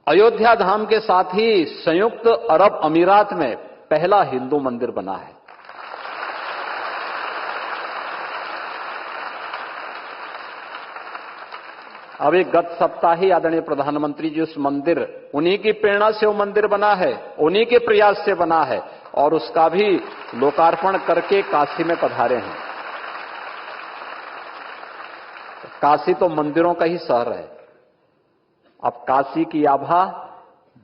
अयोध्या धाम के साथ ही संयुक्त अरब अमीरात में पहला हिंदू मंदिर बना है। अभी गत सप्ताह ही आदरणीय प्रधानमंत्री जी उस मंदिर, उन्हीं की प्रेरणा से वो मंदिर बना है, उन्हीं के प्रयास से बना है और उसका भी लोकार्पण करके काशी में पधारे हैं। काशी तो मंदिरों का ही शहर है। अब काशी की आभा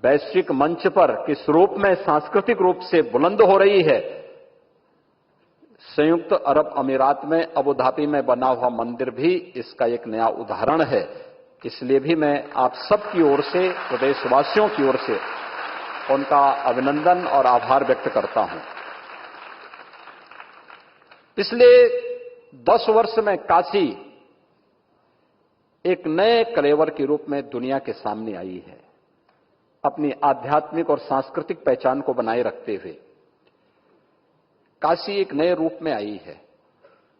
वैश्विक मंच पर किस रूप में सांस्कृतिक रूप से बुलंद हो रही है। संयुक्त अरब अमीरात में अबू धाबी में बना हुआ मंदिर भी इसका एक नया उदाहरण है। इसलिए भी मैं आप सबकी ओर से, प्रदेशवासियों की ओर से उनका अभिनंदन और आभार व्यक्त करता हूं। पिछले 10 वर्ष में काशी एक नए कलेवर के रूप में दुनिया के सामने आई है, अपनी आध्यात्मिक और सांस्कृतिक पहचान को बनाए रखते हुए काशी एक नए रूप में आई है।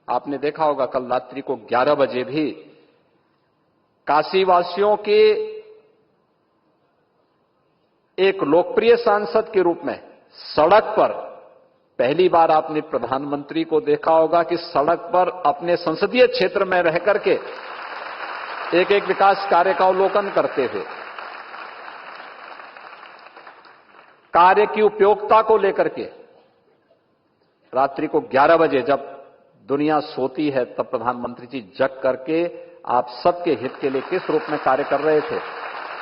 आपने देखा होगा कल रात्रि को 11 बजे भी काशीवासियों के एक लोकप्रिय सांसद के रूप में सड़क पर पहली बार आपने प्रधानमंत्री को देखा होगा कि सड़क पर अपने संसदीय क्षेत्र में रह करके एक एक विकास कार्य का अवलोकन करते हुए, कार्य की उपयोगिता को लेकर के रात्रि को 11 बजे जब दुनिया सोती है तब प्रधानमंत्री जी जग करके आप सबके हित के लिए किस रूप में कार्य कर रहे थे,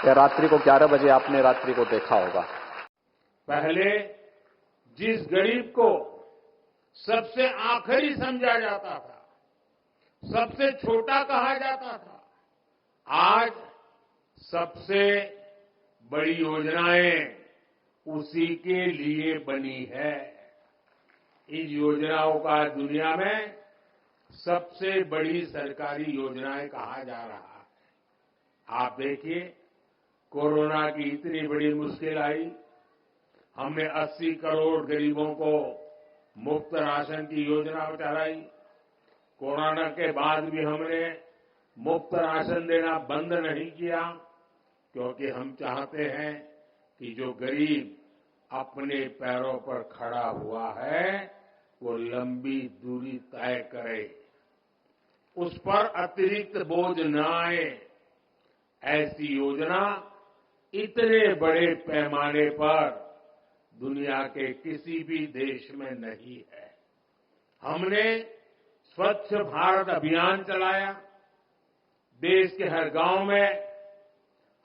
या रात्रि को 11 बजे आपने रात्रि को देखा होगा। पहले जिस गरीब को सबसे आखिरी समझा जाता था, सबसे छोटा कहा जाता था, आज सबसे बड़ी योजनाएं उसी के लिए बनी है। इन योजनाओं का दुनिया में सबसे बड़ी सरकारी योजनाएं कहा जा रहा है। आप देखिए, कोरोना की इतनी बड़ी मुश्किल आई, हमने 80 करोड़ गरीबों को मुफ्त राशन की योजना चलाई। कोरोना के बाद भी हमने मुफ्त राशन देना बंद नहीं किया, क्योंकि हम चाहते हैं कि जो गरीब अपने पैरों पर खड़ा हुआ है वो लंबी दूरी तय करे, उस पर अतिरिक्त बोझ न आए। ऐसी योजना इतने बड़े पैमाने पर दुनिया के किसी भी देश में नहीं है। हमने स्वच्छ भारत अभियान चलाया, देश के हर गांव में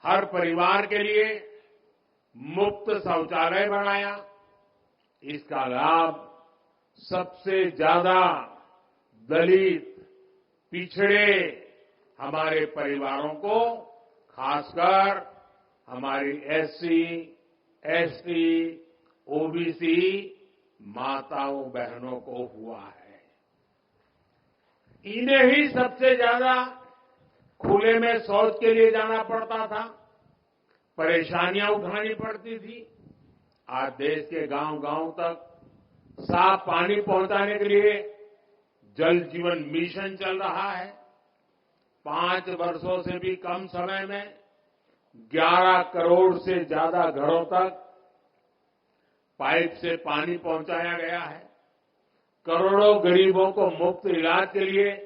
हर परिवार के लिए मुफ्त शौचालय बनाया। इसका लाभ सबसे ज्यादा दलित, पिछड़े हमारे परिवारों को, खासकर हमारी एससी, एसटी, ओबीसी माताओं बहनों को हुआ है। इन्हें ही सबसे ज्यादा खुले में शौच के लिए जाना पड़ता था, परेशानियां उठानी पड़ती थी। आज देश के गांव-गांव तक साफ पानी पहुंचाने के लिए जल जीवन मिशन चल रहा है। 5 वर्षों से भी कम समय में 11 करोड़ से ज्यादा घरों तक पाइप से पानी पहुंचाया गया है। करोड़ों गरीबों को मुफ्त इलाज के लिए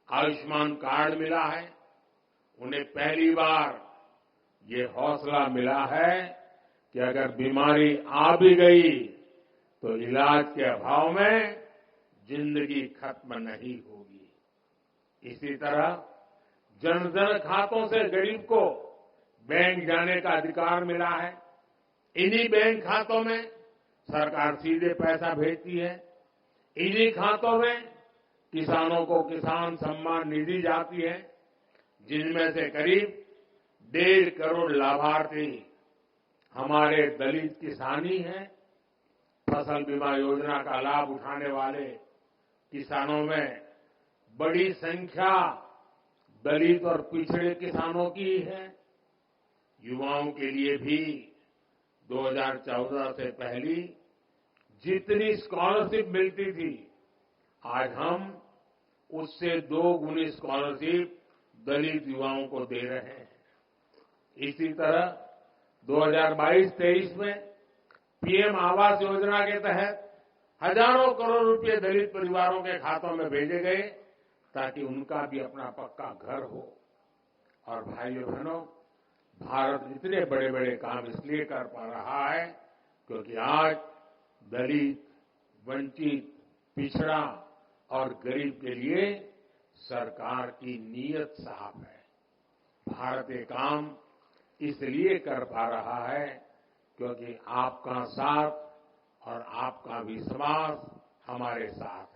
आयुष्मान कार्ड मिला है। उन्हें पहली बार ये हौसला मिला है कि अगर बीमारी आ भी गई तो इलाज के अभाव में जिंदगी खत्म नहीं होगी। इसी तरह जन-धन खातों से गरीब को बैंक जाने का अधिकार मिला है। इन्हीं बैंक खातों में सरकार सीधे पैसा भेजती है। इन्हीं खातों में किसानों को किसान सम्मान निधि जाती है, जिनमें से करीब 1.5 करोड़ लाभार्थी हमारे दलित किसान ही हैं। फसल बीमा योजना का लाभ उठाने वाले किसानों में बड़ी संख्या दलित और पिछड़े किसानों की है। युवाओं के लिए भी 2014 से पहली जितनी स्कॉलरशिप मिलती थी, आज हम उससे 2 गुनी स्कॉलरशिप दलित युवाओं को दे रहे हैं। इसी तरह 2022-23 में पीएम आवास योजना के तहत हजारों करोड़ रुपए दलित परिवारों के खातों में भेजे गए ताकि उनका भी अपना पक्का घर हो। और भाइयों बहनों, भारत इतने बड़े बड़े काम इसलिए कर पा रहा है क्योंकि आज दलित, वंचित, पिछड़ा और गरीब के लिए सरकार की नीयत साफ है। भारत ये काम इसलिए कर पा रहा है क्योंकि आपका साथ और आपका विश्वास हमारे साथ है।